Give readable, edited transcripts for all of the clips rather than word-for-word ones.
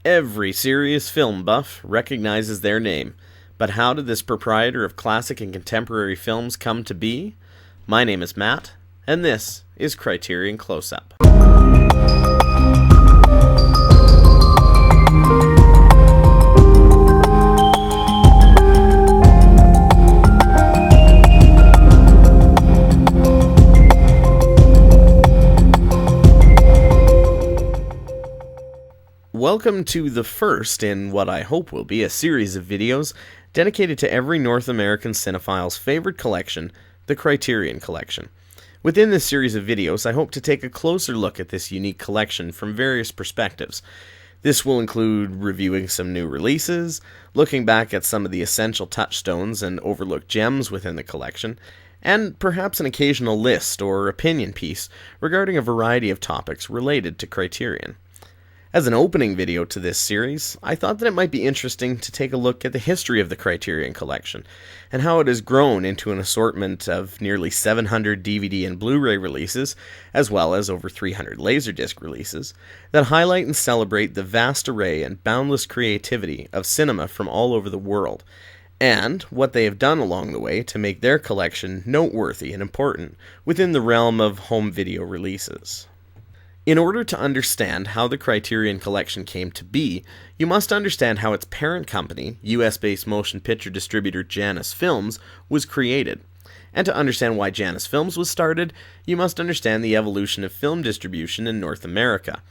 Every serious film buff recognizes their name, but how did this proprietor of classic and contemporary films come to be? My name is Matt, and this is Criterion Close-Up. Welcome to the first in what I hope will be a series of videos dedicated to every North American cinephile's favorite collection, the Criterion Collection. Within this series of videos, I hope to take a closer look at this unique collection from various perspectives. This will include reviewing some new releases, looking back at some of the essential touchstones and overlooked gems within the collection, and perhaps an occasional list or opinion piece regarding a variety of topics related to Criterion. As an opening video to this series, I thought that it might be interesting to take a look at the history of the Criterion Collection, and how it has grown into an assortment of nearly 700 DVD and Blu-ray releases, as well as over 300 LaserDisc releases, that highlight and celebrate the vast array and boundless creativity of cinema from all over the world, and what they have done along the way to make their collection noteworthy and important within the realm of home video releases. In order to understand how the Criterion Collection came to be, you must understand how its parent company, US-based motion picture distributor Janus Films, was created. And to understand why Janus Films was started, you must understand the evolution of film distribution in North America.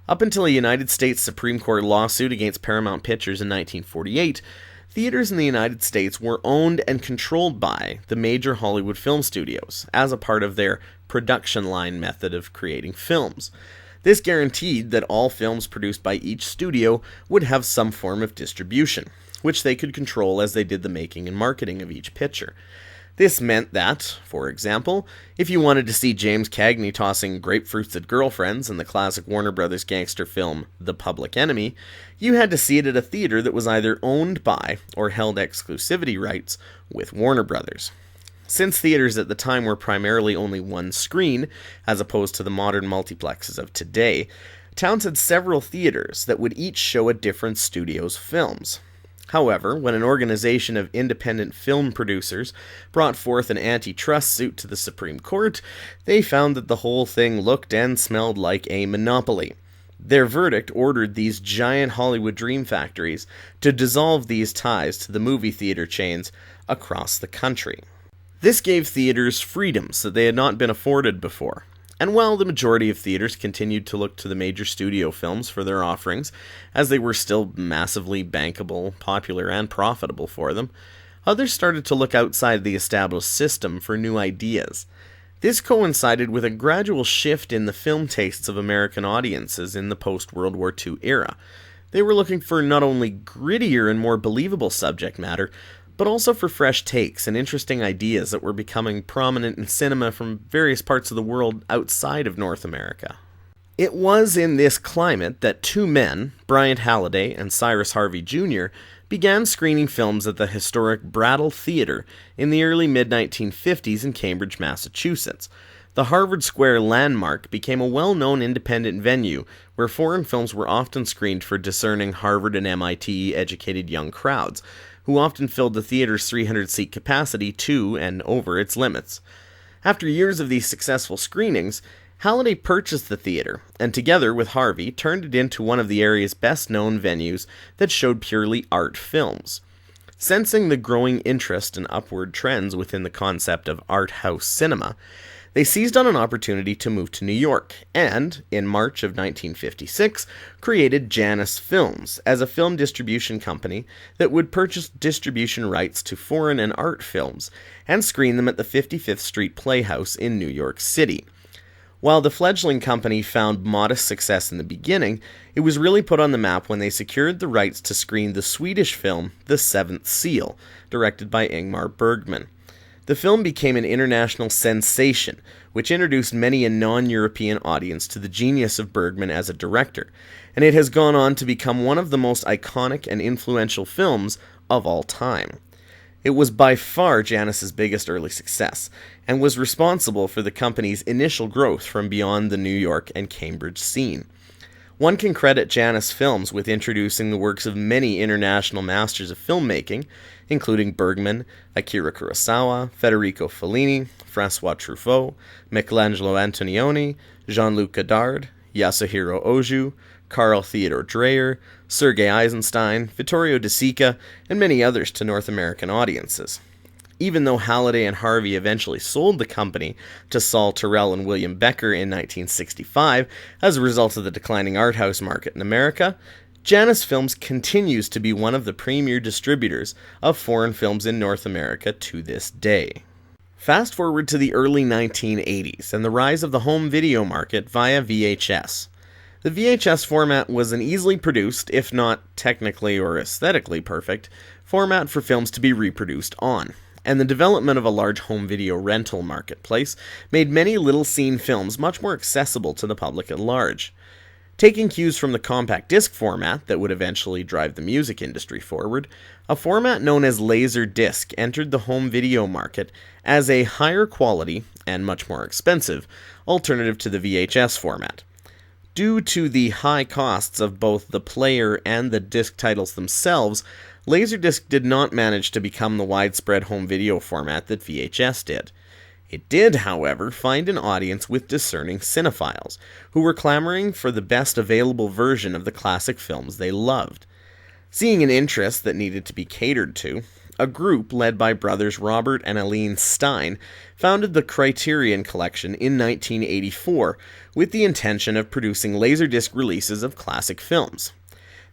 Up until a United States Supreme Court lawsuit against Paramount Pictures in 1948, theaters in the United States were owned and controlled by the major Hollywood film studios as a part of their production line method of creating films. This guaranteed that all films produced by each studio would have some form of distribution, which they could control as they did the making and marketing of each picture. This meant that, for example, if you wanted to see James Cagney tossing grapefruits at girlfriends in the classic Warner Brothers gangster film The Public Enemy, you had to see it at a theater that was either owned by or held exclusivity rights with Warner Brothers. Since theaters at the time were primarily only one screen, as opposed to the modern multiplexes of today, towns had several theaters that would each show a different studio's films. However, when an organization of independent film producers brought forth an antitrust suit to the Supreme Court, they found that the whole thing looked and smelled like a monopoly. Their verdict ordered these giant Hollywood dream factories to dissolve these ties to the movie theater chains across the country. This gave theaters freedoms that they had not been afforded before. And while the majority of theaters continued to look to the major studio films for their offerings, as they were still massively bankable, popular, and profitable for them, others started to look outside the established system for new ideas. This coincided with a gradual shift in the film tastes of American audiences in the post-World War II era. They were looking for not only grittier and more believable subject matter, but also for fresh takes and interesting ideas that were becoming prominent in cinema from various parts of the world outside of North America. It was in this climate that two men, Bryant Halliday and Cyrus Harvey Jr., began screening films at the historic Brattle Theatre in the early mid-1950s in Cambridge, Massachusetts. The Harvard Square landmark became a well-known independent venue where foreign films were often screened for discerning Harvard and MIT-educated young crowds, who often filled the theater's 300-seat capacity to and over its limits. After years of these successful screenings, Halliday purchased the theater, and together with Harvey, turned it into one of the area's best-known venues that showed purely art films. Sensing the growing interest and upward trends within the concept of art house cinema, they seized on an opportunity to move to New York, and, in March of 1956, created Janus Films as a film distribution company that would purchase distribution rights to foreign and art films, and screen them at the 55th Street Playhouse in New York City. While the fledgling company found modest success in the beginning, it was really put on the map when they secured the rights to screen the Swedish film The Seventh Seal, directed by Ingmar Bergman. The film became an international sensation, which introduced many a non-European audience to the genius of Bergman as a director, and it has gone on to become one of the most iconic and influential films of all time. It was by far Janus's biggest early success, and was responsible for the company's initial growth from beyond the New York and Cambridge scene. One can credit Janus Films with introducing the works of many international masters of filmmaking, including Bergman, Akira Kurosawa, Federico Fellini, François Truffaut, Michelangelo Antonioni, Jean-Luc Godard, Yasuhiro Ozu, Carl Theodor Dreyer, Sergei Eisenstein, Vittorio De Sica, and many others to North American audiences. Even though Halliday and Harvey eventually sold the company to Saul Terrell and William Becker in 1965 as a result of the declining art house market in America, Janus Films continues to be one of the premier distributors of foreign films in North America to this day. Fast forward to the early 1980s and the rise of the home video market via VHS. The VHS format was an easily produced, if not technically or aesthetically perfect, format for films to be reproduced on, and the development of a large home video rental marketplace made many little-seen films much more accessible to the public at large. Taking cues from the compact disc format that would eventually drive the music industry forward, a format known as LaserDisc entered the home video market as a higher quality, and much more expensive, alternative to the VHS format. Due to the high costs of both the player and the disc titles themselves, LaserDisc did not manage to become the widespread home video format that VHS did. It did, however, find an audience with discerning cinephiles, who were clamoring for the best available version of the classic films they loved. Seeing an interest that needed to be catered to, a group led by brothers Robert and Aline Stein founded the Criterion Collection in 1984 with the intention of producing LaserDisc releases of classic films.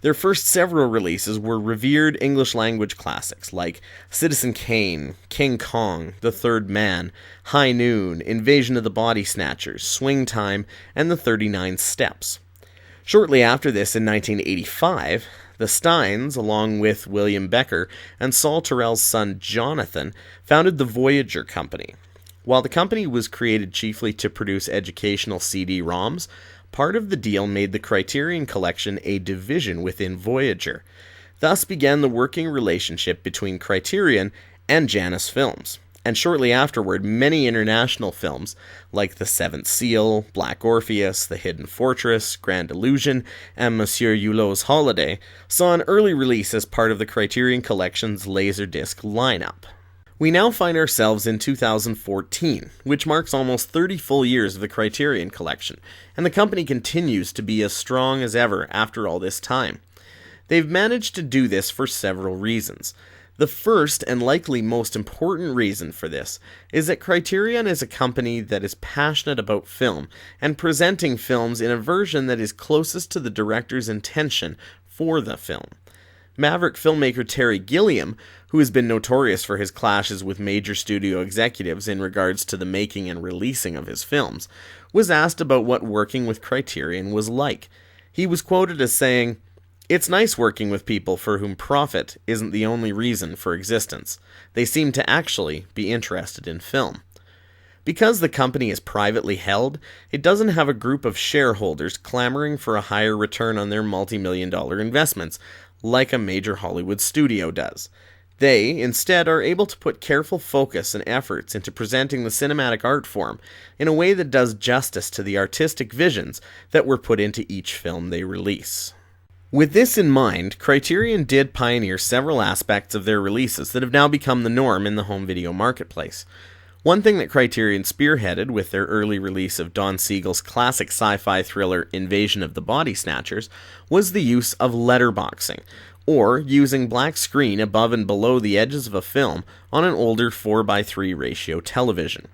Their first several releases were revered English-language classics like Citizen Kane, King Kong, The Third Man, High Noon, Invasion of the Body Snatchers, Swing Time, and The 39 Steps. Shortly after this, in 1985, the Steins, along with William Becker and Saul Terrell's son Jonathan, founded the Voyager Company. While the company was created chiefly to produce educational CD-ROMs, part of the deal made the Criterion Collection a division within Voyager. Thus began the working relationship between Criterion and Janus Films, and shortly afterward many international films like The Seventh Seal, Black Orpheus, The Hidden Fortress, Grand Illusion, and Monsieur Hulot's Holiday saw an early release as part of the Criterion Collection's LaserDisc lineup. We now find ourselves in 2014, which marks almost 30 full years of the Criterion Collection, and the company continues to be as strong as ever after all this time. They've managed to do this for several reasons. The first and likely most important reason for this is that Criterion is a company that is passionate about film and presenting films in a version that is closest to the director's intention for the film. Maverick filmmaker Terry Gilliam, who has been notorious for his clashes with major studio executives in regards to the making and releasing of his films, was asked about what working with Criterion was like. He was quoted as saying, "It's nice working with people for whom profit isn't the only reason for existence. They seem to actually be interested in film." Because the company is privately held, it doesn't have a group of shareholders clamoring for a higher return on their multi-million-dollar investments, like a major Hollywood studio does. They, instead, are able to put careful focus and efforts into presenting the cinematic art form in a way that does justice to the artistic visions that were put into each film they release. With this in mind, Criterion did pioneer several aspects of their releases that have now become the norm in the home video marketplace. One thing that Criterion spearheaded with their early release of Don Siegel's classic sci-fi thriller Invasion of the Body Snatchers was the use of letterboxing, or using black screen above and below the edges of a film on an older 4:3 ratio television.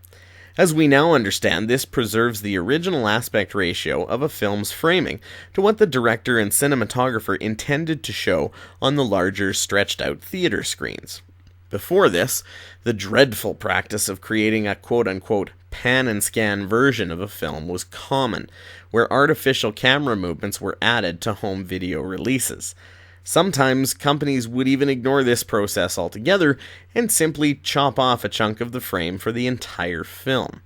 As we now understand, this preserves the original aspect ratio of a film's framing to what the director and cinematographer intended to show on the larger, stretched-out theater screens. Before this, the dreadful practice of creating a quote-unquote pan-and-scan version of a film was common, where artificial camera movements were added to home video releases. Sometimes companies would even ignore this process altogether and simply chop off a chunk of the frame for the entire film.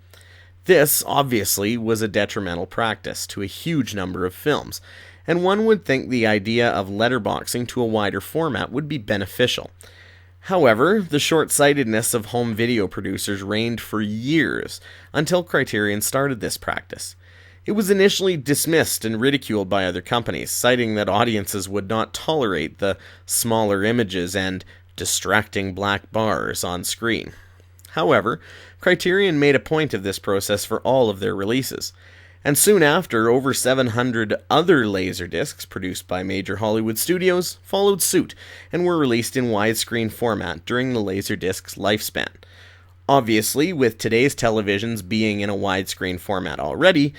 This, obviously, was a detrimental practice to a huge number of films, and one would think the idea of letterboxing to a wider format would be beneficial. However, the short-sightedness of home video producers reigned for years until Criterion started this practice. It was initially dismissed and ridiculed by other companies, citing that audiences would not tolerate the smaller images and distracting black bars on screen. However, Criterion made a point of this process for all of their releases, and soon after, over 700 other LaserDiscs produced by major Hollywood studios followed suit and were released in widescreen format during the LaserDisc's lifespan. Obviously, with today's televisions being in a widescreen format already,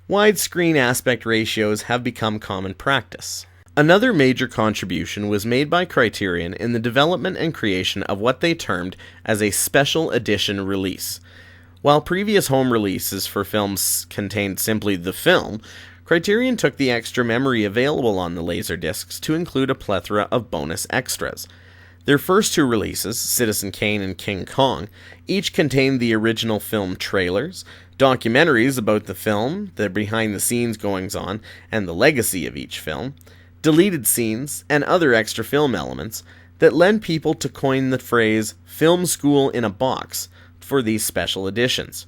widescreen aspect ratios have become common practice. Another major contribution was made by Criterion in the development and creation of what they termed as a special edition release. While previous home releases for films contained simply the film, Criterion took the extra memory available on the LaserDiscs to include a plethora of bonus extras. Their first two releases, Citizen Kane and King Kong, each contained the original film trailers, documentaries about the film, the behind-the-scenes goings-on, and the legacy of each film, deleted scenes, and other extra film elements that led people to coin the phrase "film school in a box" for these special editions.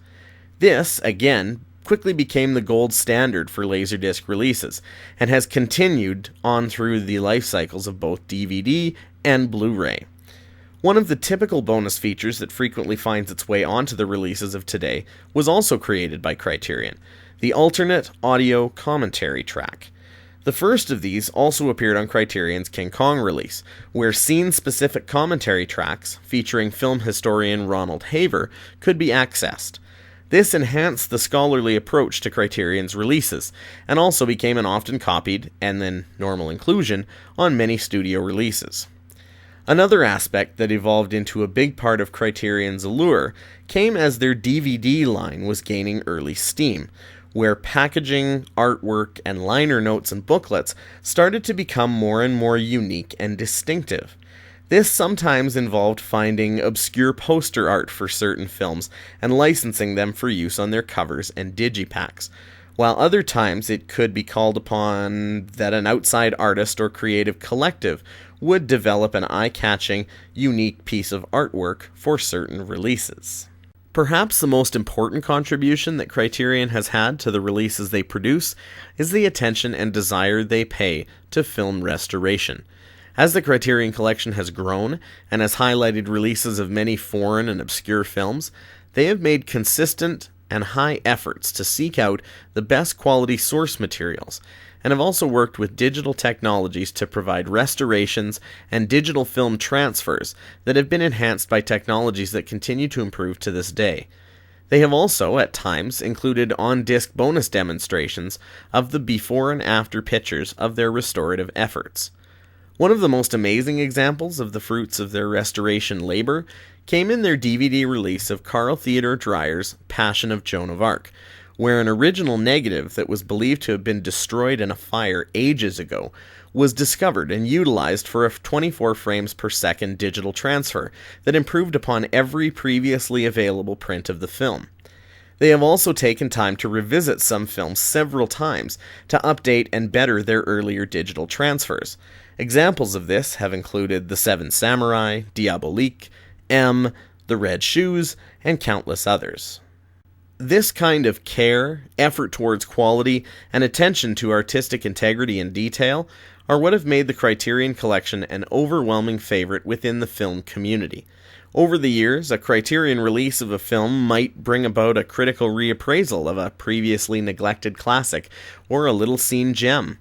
This, again, quickly became the gold standard for LaserDisc releases, and has continued on through the life cycles of both DVD and Blu-ray. One of the typical bonus features that frequently finds its way onto the releases of today was also created by Criterion, the alternate audio commentary track. The first of these also appeared on Criterion's King Kong release, where scene-specific commentary tracks featuring film historian Ronald Haver could be accessed. This enhanced the scholarly approach to Criterion's releases, and also became an often copied, and then normal inclusion, on many studio releases. Another aspect that evolved into a big part of Criterion's allure came as their DVD line was gaining early steam, where packaging, artwork, and liner notes and booklets started to become more and more unique and distinctive. This sometimes involved finding obscure poster art for certain films and licensing them for use on their covers and digipacks, while other times it could be called upon that an outside artist or creative collective would develop an eye-catching, unique piece of artwork for certain releases. Perhaps the most important contribution that Criterion has had to the releases they produce is the attention and desire they pay to film restoration. As the Criterion Collection has grown and has highlighted releases of many foreign and obscure films, they have made consistent and high efforts to seek out the best quality source materials, and have also worked with digital technologies to provide restorations and digital film transfers that have been enhanced by technologies that continue to improve to this day. They have also, at times, included on-disc bonus demonstrations of the before and after pictures of their restorative efforts. One of the most amazing examples of the fruits of their restoration labor came in their DVD release of Carl Theodor Dreyer's Passion of Joan of Arc, where an original negative that was believed to have been destroyed in a fire ages ago was discovered and utilized for a 24 frames per second digital transfer that improved upon every previously available print of the film. They have also taken time to revisit some films several times to update and better their earlier digital transfers. Examples of this have included The Seven Samurai, Diabolique, M, The Red Shoes, and countless others. This kind of care, effort towards quality, and attention to artistic integrity and detail are what have made the Criterion Collection an overwhelming favorite within the film community. Over the years, a Criterion release of a film might bring about a critical reappraisal of a previously neglected classic or a little-seen gem.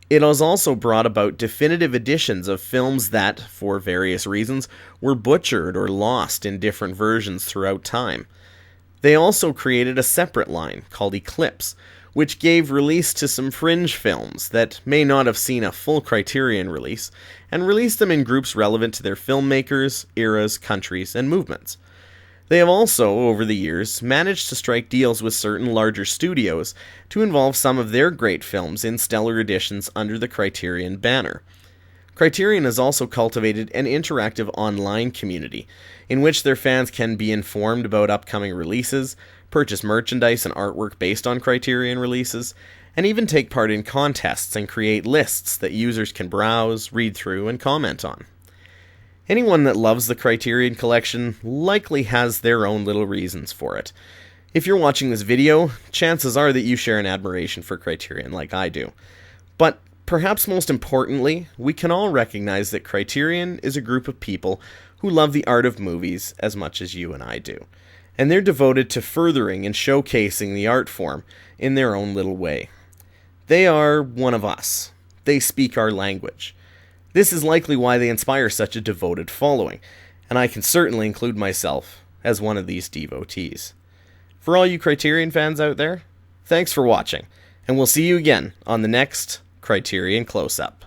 It has also brought about definitive editions of films that, for various reasons, were butchered or lost in different versions throughout time. They also created a separate line called Eclipse, which gave release to some fringe films that may not have seen a full Criterion release, and released them in groups relevant to their filmmakers, eras, countries, and movements. They have also, over the years, managed to strike deals with certain larger studios to involve some of their great films in stellar editions under the Criterion banner. Criterion has also cultivated an interactive online community, in which their fans can be informed about upcoming releases, purchase merchandise and artwork based on Criterion releases, and even take part in contests and create lists that users can browse, read through, and comment on. Anyone that loves the Criterion Collection likely has their own little reasons for it. If you're watching this video, chances are that you share an admiration for Criterion like I do. But perhaps most importantly, we can all recognize that Criterion is a group of people who love the art of movies as much as you and I do. And they're devoted to furthering and showcasing the art form in their own little way. They are one of us. They speak our language. This is likely why they inspire such a devoted following, and I can certainly include myself as one of these devotees. For all you Criterion fans out there, thanks for watching, and we'll see you again on the next Criterion Close-Up.